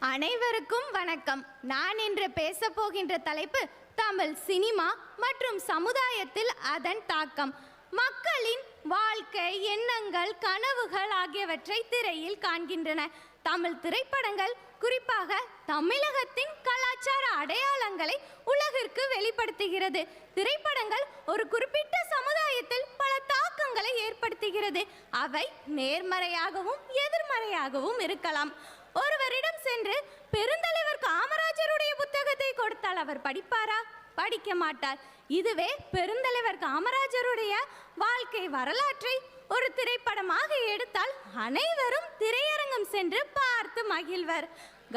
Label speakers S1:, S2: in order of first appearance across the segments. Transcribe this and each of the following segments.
S1: அனைவருக்கும் வணக்கம். நான் இன்று பேச போகின்ற தலைப்பு தமிழ் சினிமா மற்றும் சமுதாயத்தில் அதன் தாக்கம். மக்களின் வாழ்க்கை, எண்ணங்கள், கனவுகள் ஆகியவற்றை திரையில் காண்கின்றன. தமிழ் திரைப்படங்கள் குறிப்பாக தமிழகத்தின் கலாச்சார அடையாளங்களை உலகிற்கு வெளிப்படுத்துகிறது. திரைப்படங்கள் ஒரு குறிப்பிட்ட சமுதாயத்தில் பல தாக்கங்களை ஏற்படுத்துகிறது. அவை நேர்மறையாகவும் எதிர்மறையாகவும் இருக்கலாம். ஒருவரிடம் சென்று பெருந்தலைவர் காமராஜருடைய புத்தகத்தை கொடுத்தால் அவர் படிப்பாரா? படிக்க மாட்டார். இதுவே பெருந்தலைவர் காமராஜருடைய வாழ்க்கை வரலாற்றை ஒரு திரைப்படமாக எடுத்தால் அனைவரும் திரையரங்கம் சென்று பார்த்து மகிழ்வர்.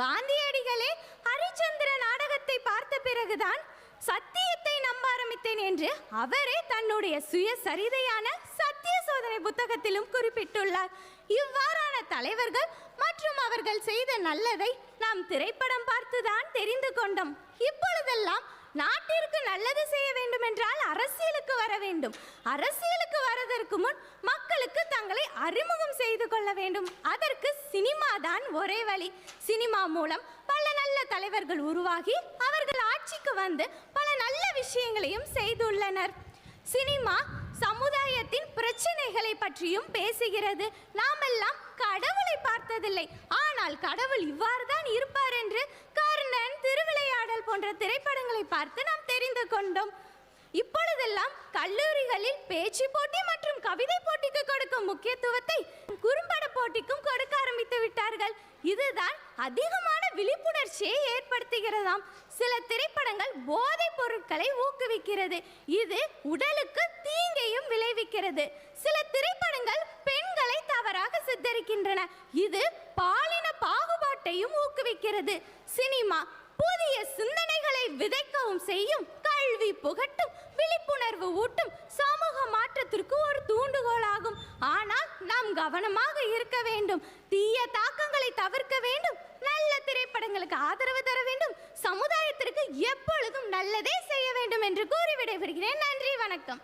S1: காந்தியடிகளே ஹரிச்சந்திர நாடகத்தை பார்த்த பிறகுதான் சத்தியத்தை நம்ப ஆரம்பித்தேன் என்று அவரே தன்னுடைய சுயசரிதையான சத்திய சோதனை புத்தகத்திலும் குறிப்பிட்டுள்ளார். இவ்வாறான தலைவர்கள் மற்றும் அவர்கள் செய்த நல்லதை நாம் திரைப்படம் பார்த்துதான் தெரிந்து கொண்டோம். இப்பொழுதெல்லாம் நாட்டிற்கு நல்லது செய்ய வேண்டும் என்றால் அரசியலுக்கு வர வேண்டும். அரசியலுக்கு வரதற்கு முன் மக்களுக்கு தங்களை அறிமுகம் செய்து கொள்ள வேண்டும். அதற்கு சினிமா தான் ஒரே வழி. சினிமா மூலம் பல நல்ல தலைவர்கள் உருவாகி அவர்கள் ஆட்சிக்கு வந்து பல நல்ல விஷயங்களையும் செய்துள்ளனர். சினிமா சமுதாயத்தின் பிரச்சனைகளை பற்றியும் பேசுகிறது. நாமெல்லாம் கடவுளை பார்த்ததில்லை, ஆனால் கடவுள் இவ்வாறு தான் இருப்பார் என்று கர்ணன், திருவிளையாடல் போன்ற திரைப்படங்களை பார்த்து நாம் தெரிந்து கொண்டோம். இப்பொழுதெல்லாம் கல்லூரிகளில் பேச்சு போட்டி மற்றும் கவிதை போட்டிக்கு கொடுக்கும் முக்கியத்துவத்தை குறும்பட போட்டிக்கும் கொடுக்க ஆரம்பித்து விட்டார்கள். இதுதான் அதிகமான விழிப்புணர்ச்சியை ஏற்படுத்துகிறதாம். சில திரைப்படங்கள் போதைப் பொருட்களை ஊக்குவிக்கிறது. இது உடலுக்கு தீங்கையும் விளைவிக்கிறது. சில திரைப்படங்கள் பெண்களை தவறாக சித்தரிக்கின்றன. இது பாலின பாகுபாட்டையும் ஊக்குவிக்கிறது. சினிமா புதிய சிந்தனைகளை விதைக்கவும் செய்யும், கல்வி புகட்டும், விழிப்புணர்வு ஊட்டும், சமூக மாற்றத்திற்கு ஒரு தூண்டுகோலாகும். ஆனால் நாம் கவனமாக இருக்க வேண்டும். தீய தாக்கங்களை தவிர்க்க வேண்டும். நல்ல திரைப்படங்களுக்கு ஆதரவு தர வேண்டும். சமுதாயத்திற்கு எப்பொழுதும் நல்லதே செய்ய வேண்டும் என்று கூறி விடைபெறுகிறேன். நன்றி, வணக்கம்.